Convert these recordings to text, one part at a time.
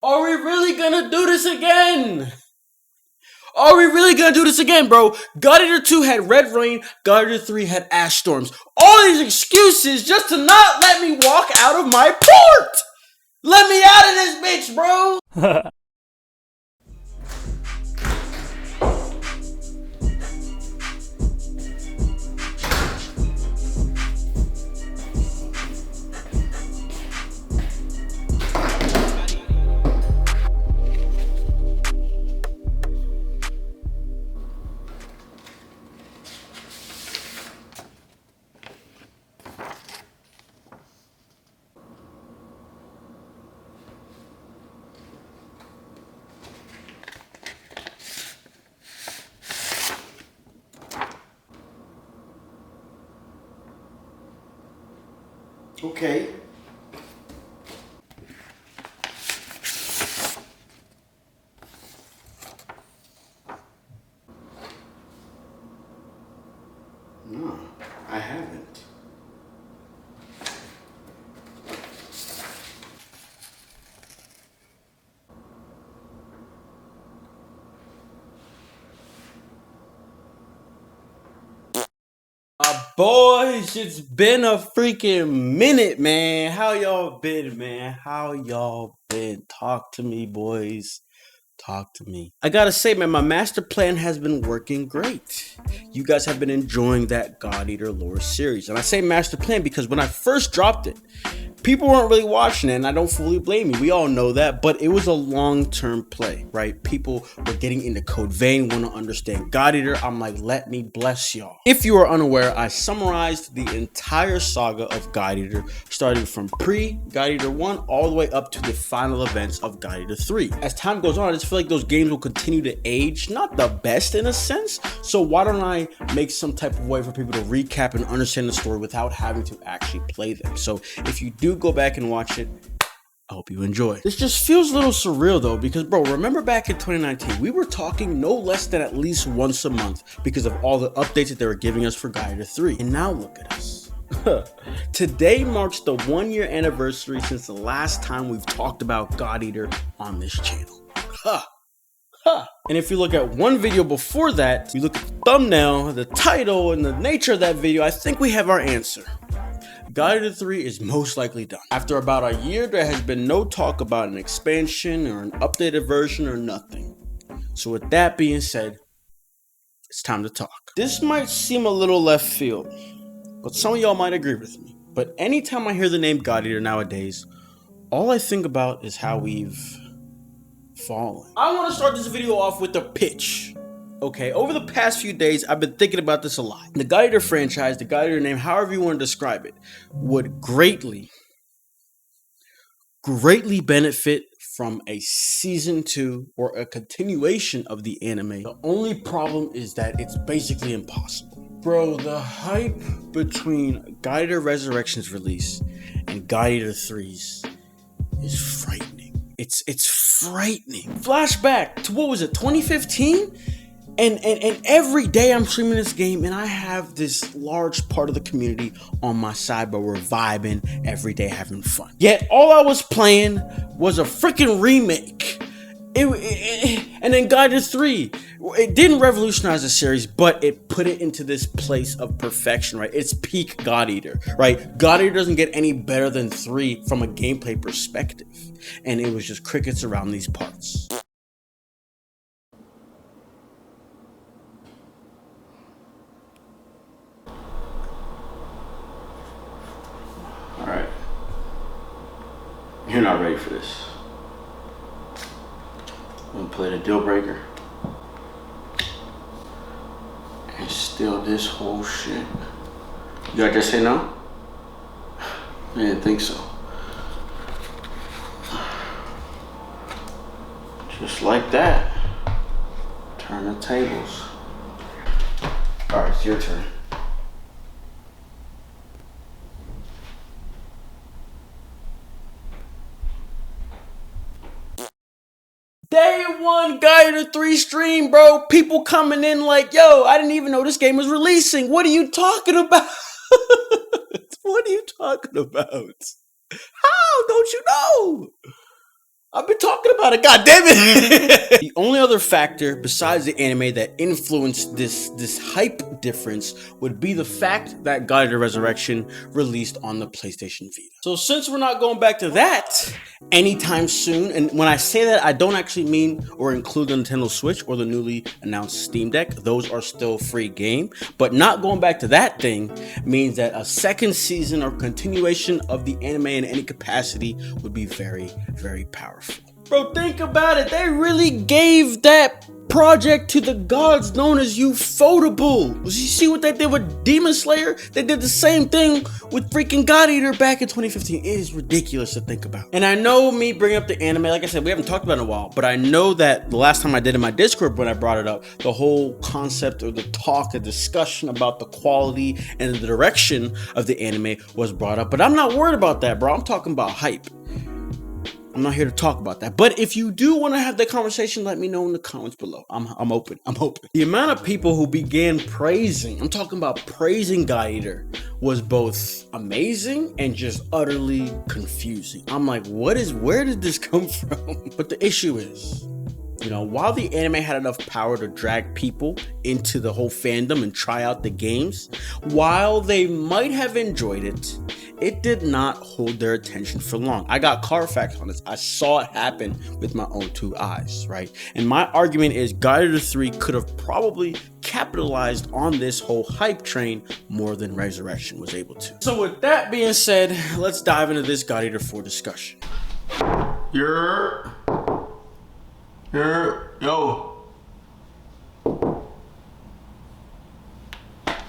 Are we really gonna do this again? Are we really gonna do this again, bro? God Eater 2 had Red Rain, God Eater 3 had Ash Storms. All these excuses just to not let me walk out of my port! Let me out of this bitch, bro! Okay. No, I haven't. Boys, it's been a freaking minute, man. How y'all been, man? How y'all been? Talk to me, boys. Talk to me. I gotta say, man, my master plan has been working great. You guys have been enjoying that God Eater lore series. And I say master plan because when I first dropped it, people weren't really watching it, and I don't fully blame you. We all know that, but it was a long-term play, right? People were getting into Code Vein, want to understand God Eater. I'm like, let me bless y'all. If you are unaware, I summarized the entire saga of God Eater, starting from pre-God Eater 1 all the way up to the final events of God Eater 3. As time goes on, I just feel like those games will continue to age, not the best in a sense, so why don't I make some type of way for people to recap and understand the story without having to actually play them. So if you do go back and watch it, I hope you enjoy. This just feels a little surreal though, because bro, remember back in 2019, we were talking no less than at least once a month because of all the updates that they were giving us for God Eater 3. And now look at us. Today marks the 1-year anniversary since the last time we've talked about God Eater on this channel. And if you look at one video before that, you look at the thumbnail, the title, and the nature of that video, I think we have our answer. God Eater 3 is most likely done. After about a year, there has been no talk about an expansion or an updated version or nothing. So with that being said, it's time to talk. This might seem a little left field, but some of y'all might agree with me. But anytime I hear the name God Eater nowadays, all I think about is how we've fallen. I want to start this video off with a pitch. Okay, over the past few days, I've been thinking about this a lot. The God Eater franchise, the God Eater name, however you want to describe it, would greatly benefit from a season 2 or a continuation of the anime. The only problem is that it's basically impossible. Bro, the hype between God Eater Resurrection's release and God Eater 3's is frightening. It's frightening. Flashback to, what was it, 2015? And every day I'm streaming this game and I have this large part of the community on my side, but we're vibing every day, having fun. Yet all I was playing was a freaking remake. And then God Eater 3, it didn't revolutionize the series, but it put it into this place of perfection, right? It's peak God Eater, right? God Eater doesn't get any better than 3 from a gameplay perspective. And it was just crickets around these parts. Alright. You're not ready for this. I'm gonna play the deal breaker. And steal this whole shit. You gotta just say no? I didn't think so. Just like that. Turn the tables. Alright, it's your turn. Day 1 God Eater 3 stream, bro. People coming in like, yo, I didn't even know this game was releasing. What are you talking about? What are you talking about? How? Don't you know? I've been talking about it, god damn it. The only other factor besides the anime that influenced this hype difference would be the fact that God Eater Resurrection released on the PlayStation Vita. So since we're not going back to that anytime soon, and when I say that, I don't actually mean or include the Nintendo Switch or the newly announced Steam Deck. Those are still free game, but not going back to that thing means that a second season or continuation of the anime in any capacity would be very, very powerful. Bro, think about it. They really gave that project to the gods known as Ufotable. You see what they did with Demon Slayer? They did the same thing with freaking God Eater back in 2015. It is ridiculous to think about. And I know me bringing up the anime, like I said, we haven't talked about it in a while, but I know that the last time I did in my Discord when I brought it up, the whole concept or the talk, the discussion about the quality and the direction of the anime was brought up. But I'm not worried about that, bro. I'm talking about hype. I'm not here to talk about that. But if you do want to have that conversation, let me know in the comments below. I'm open. The amount of people who began praising, I'm talking about praising God Eater, was both amazing and just utterly confusing. I'm like, where did this come from? But the issue is, you know, while the anime had enough power to drag people into the whole fandom and try out the games, while they might have enjoyed it, it did not hold their attention for long. I got Carfax on this. I saw it happen with my own two eyes, right? And my argument is God Eater 3 could have probably capitalized on this whole hype train more than Resurrection was able to. So with that being said, let's dive into this God Eater 4 discussion. Yo.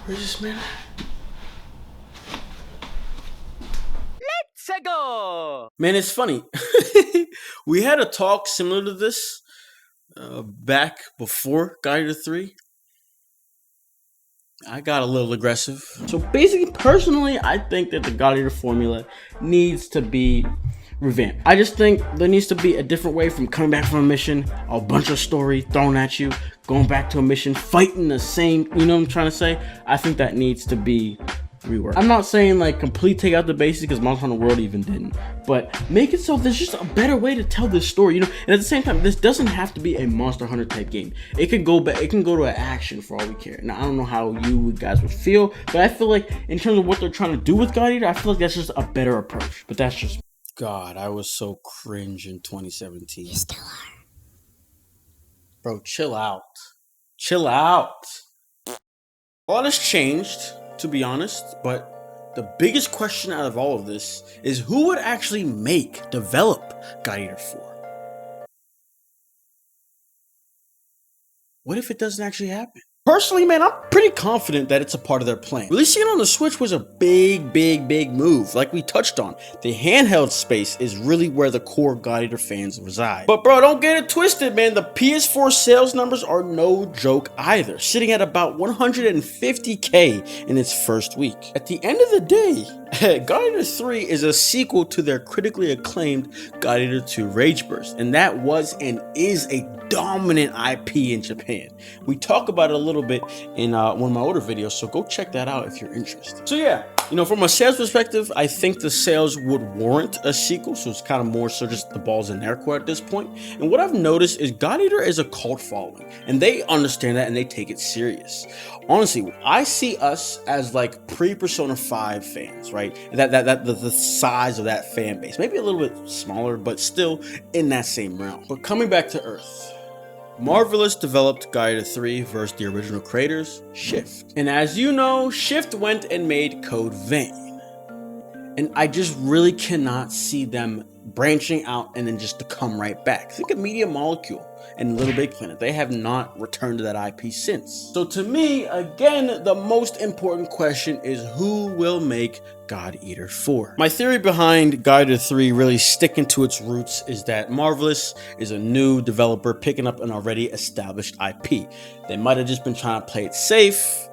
Where's this man? Let's go. Man, it's funny. We had a talk similar to this back before God Eater 3. I got a little aggressive. So basically, personally, I think that the God Eater formula needs to be revamped. I just think there needs to be a different way from coming back from a mission, a bunch of story thrown at you, going back to a mission, fighting the same, you know what I'm trying to say? I think that needs to be reworked. I'm not saying like complete take out the basics, because Monster Hunter World even didn't, but make it so there's just a better way to tell this story, you know. And at the same time, this doesn't have to be a Monster Hunter type game. It can go back, it can go to an action for all we care. Now I don't know how you guys would feel, but I feel like in terms of what they're trying to do with God Eater, I feel like that's just a better approach. But that's just God, I was so cringe in 2017. You still are. Bro, chill out. Chill out. A lot has changed, to be honest, but the biggest question out of all of this is who would actually develop God Eater 4? What if it doesn't actually happen? Personally, man, I'm pretty confident that it's a part of their plan. Releasing it on the Switch was a big move. Like we touched on, the handheld space is really where the core God Eater fans reside. But bro, don't get it twisted, man. The PS4 sales numbers are no joke either, sitting at about 150K in its first week. At the end of the day, God Eater 3 is a sequel to their critically acclaimed God Eater 2 Rage Burst, and that was and is a dominant IP in Japan. We talk about it a little bit in one of my older videos, so go check that out if you're interested. So yeah, you know, from a sales perspective, I think the sales would warrant a sequel, so it's kind of more so just the ball's in their court at this point. And what I've noticed is God Eater is a cult following, and they understand that and they take it serious. Honestly, I see us as like pre-Persona 5 fans, right? The size of that fan base, maybe a little bit smaller, but still in that same realm. But coming back to Earth, Marvelous developed God Eater 3 versus the original creators, Shift. And as you know, Shift went and made Code Vein. And I just really cannot see them branching out and then just to come right back. Think of Media Molecule and Little Big Planet. They have not returned to that IP since. So to me, again, the most important question is who will make God Eater 4? My theory behind God Eater 3 really sticking to its roots is that Marvelous is a new developer picking up an already established IP. They might have just been trying to play it safe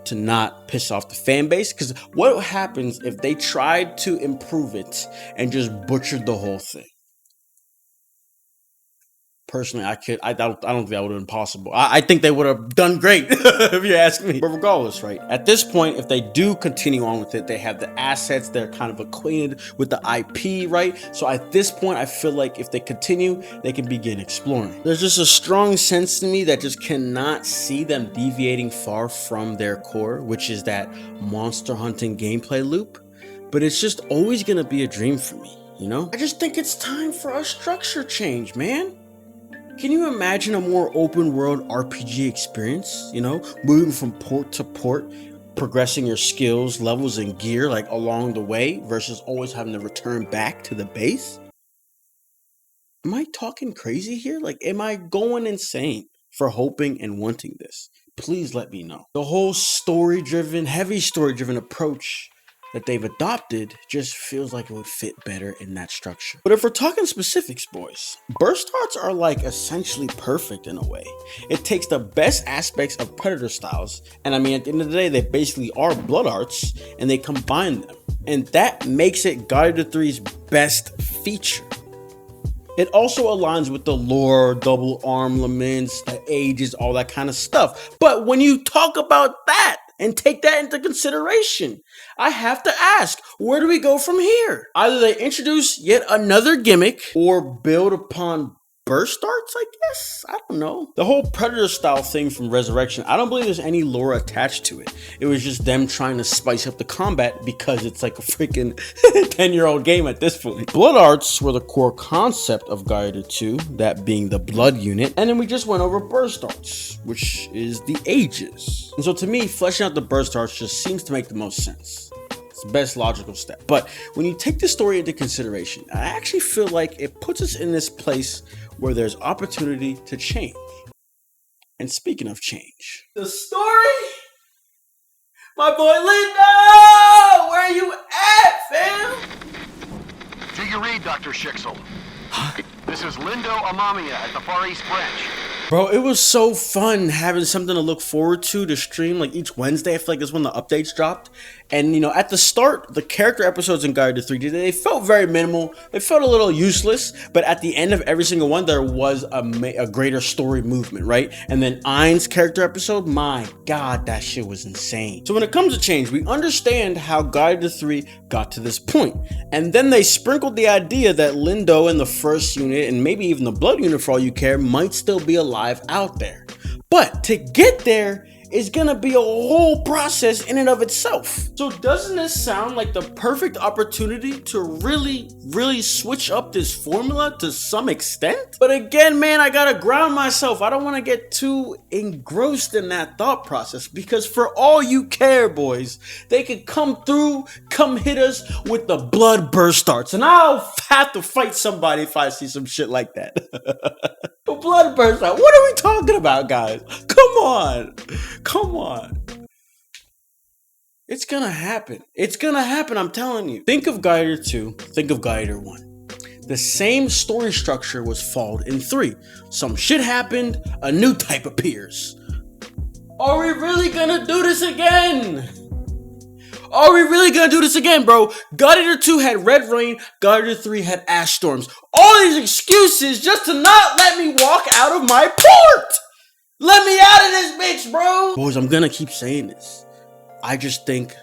to not piss off the fan base, because what happens if they tried to improve it and just butchered the whole thing? Personally, I don't think that would have been possible. I think they would have done great if you ask me. But regardless, right? At this point, if they do continue on with it, they have the assets. They're kind of acquainted with the IP, right? So at this point, I feel like if they continue, they can begin exploring. There's just a strong sense to me that just cannot see them deviating far from their core, which is that monster hunting gameplay loop. But it's just always gonna be a dream for me, you know? I just think it's time for a structure change, man. Can you imagine a more open world RPG experience? You know, moving from port to port, progressing your skills, levels, and gear like along the way versus always having to return back to the base? Am I talking crazy here? Like, am I going insane for hoping and wanting this? Please let me know. The whole heavy story driven approach that they've adopted just feels like it would fit better in that structure. But if we're talking specifics, boys, burst arts are like essentially perfect in a way. It takes the best aspects of Predator styles, and I mean, at the end of the day, they basically are blood arts, and they combine them. And that makes it Gladiator 3's best feature. It also aligns with the lore, double armaments, the ages, all that kind of stuff. But when you talk about that, and take that into consideration, I have to ask, where do we go from here? Either they introduce yet another gimmick or build upon burst arts, I guess? I don't know. The whole Predator style thing from Resurrection, I don't believe there's any lore attached to it. It was just them trying to spice up the combat because it's like a freaking 10-year-old game at this point. Blood arts were the core concept of Gladiator 2, that being the blood unit. And then we just went over burst arts, which is the ages. And so to me, fleshing out the burst arts just seems to make the most sense. It's the best logical step. But when you take the story into consideration, I actually feel like it puts us in this place where there's opportunity to change. And speaking of change, the story? My boy Lindo! Where you at, fam? Do you read, Dr. Schicksal? This is Lindo Amamiya at the Far East Branch. Bro, it was so fun having something to look forward to stream like each Wednesday. I feel like that's when the updates dropped. And, you know, at the start, the character episodes in Gladiator 3, they felt very minimal. They felt a little useless. But at the end of every single one, there was a greater story movement, right? And then Ein's character episode, my God, that shit was insane. So when it comes to change, we understand how Gladiator 3 got to this point. And then they sprinkled the idea that Lindo and the first unit, and maybe even the blood unit for all you care, might still be alive out there. But to get there is gonna be a whole process in and of itself. So doesn't this sound like the perfect opportunity to really switch up this formula to some extent? But again, man, I gotta ground myself. I don't wanna get too engrossed in that thought process, because for all you care, boys, they could come hit us with the blood burst starts, and I'll have to fight somebody if I see some shit like that. The blood burst start. What are we talking about, guys? Come on. It's gonna happen. It's gonna happen, I'm telling you. Think of Gladiator 2, think of Gladiator 1. The same story structure was followed in 3. Some shit happened, a new type appears. Are we really gonna do this again? Are we really gonna do this again, bro? Gladiator 2 had Red Rain, Gladiator 3 had Ash Storms. All these excuses just to not let me walk out of my port! Let me out of this bitch, bro! Boys, I'm gonna keep saying this. I just think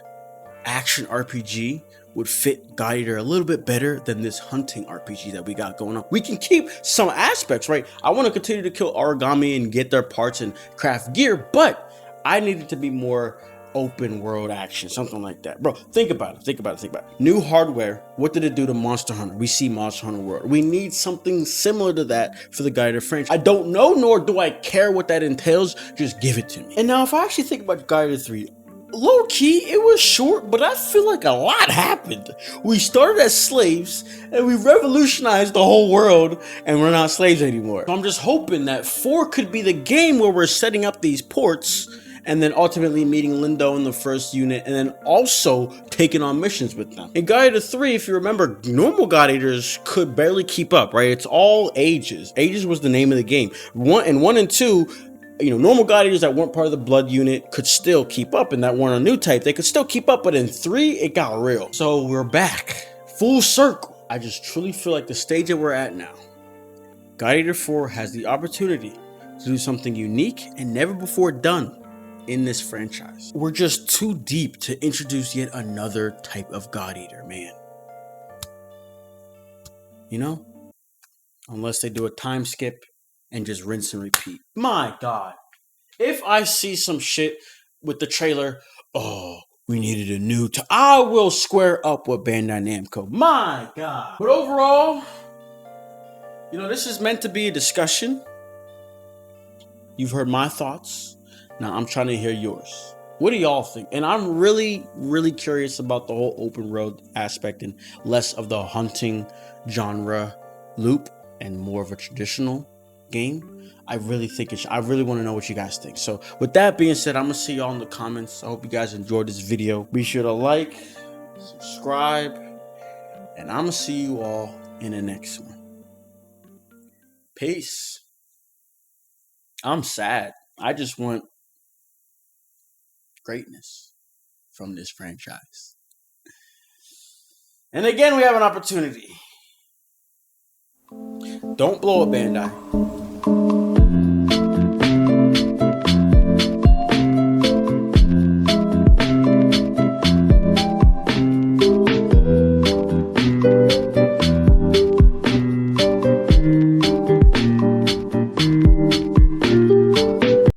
action RPG would fit Gladiator a little bit better than this hunting RPG that we got going on. We can keep some aspects, right? I want to continue to kill origami and get their parts and craft gear, but I need it to be more open world action, something like that. Bro, think about it. New hardware, what did it do to Monster Hunter? We see Monster Hunter World. We need something similar to that for the Gladiator franchise. I don't know, nor do I care what that entails. Just give it to me. And now if I actually think about Gladiator 3, low key, it was short, but I feel like a lot happened. We started as slaves and we revolutionized the whole world, and we're not slaves anymore. So I'm just hoping that 4 could be the game where we're setting up these ports and then ultimately meeting Lindo in the first unit, and then also taking on missions with them. In Gladiator 3, if you remember, normal gladiators could barely keep up, right? It's all ages. Ages was the name of the game. 1 and 2, you know, normal gladiators that weren't part of the blood unit could still keep up, and that weren't a new type, they could still keep up, but in 3, it got real. So we're back, full circle. I just truly feel like the stage that we're at now, God Eater 4 has the opportunity to do something unique and never before done in this franchise. We're just too deep to introduce yet another type of God Eater, man. You know? Unless they do a time skip and just rinse and repeat. My God. If I see some shit with the trailer, oh, we needed a new I will square up with Bandai Namco. My God. But overall, you know, this is meant to be a discussion. You've heard my thoughts. Now I'm trying to hear yours. What do y'all think? And I'm really, really curious about the whole open road aspect and less of the hunting genre loop and more of a traditional game. I really think I really want to know what you guys think. So with that being said, I'm going to see y'all in the comments. I hope you guys enjoyed this video. Be sure to like, subscribe, and I'm going to see you all in the next one. Peace. I'm sad. I just want greatness from this franchise. And again, we have an opportunity. Don't blow up, Bandai.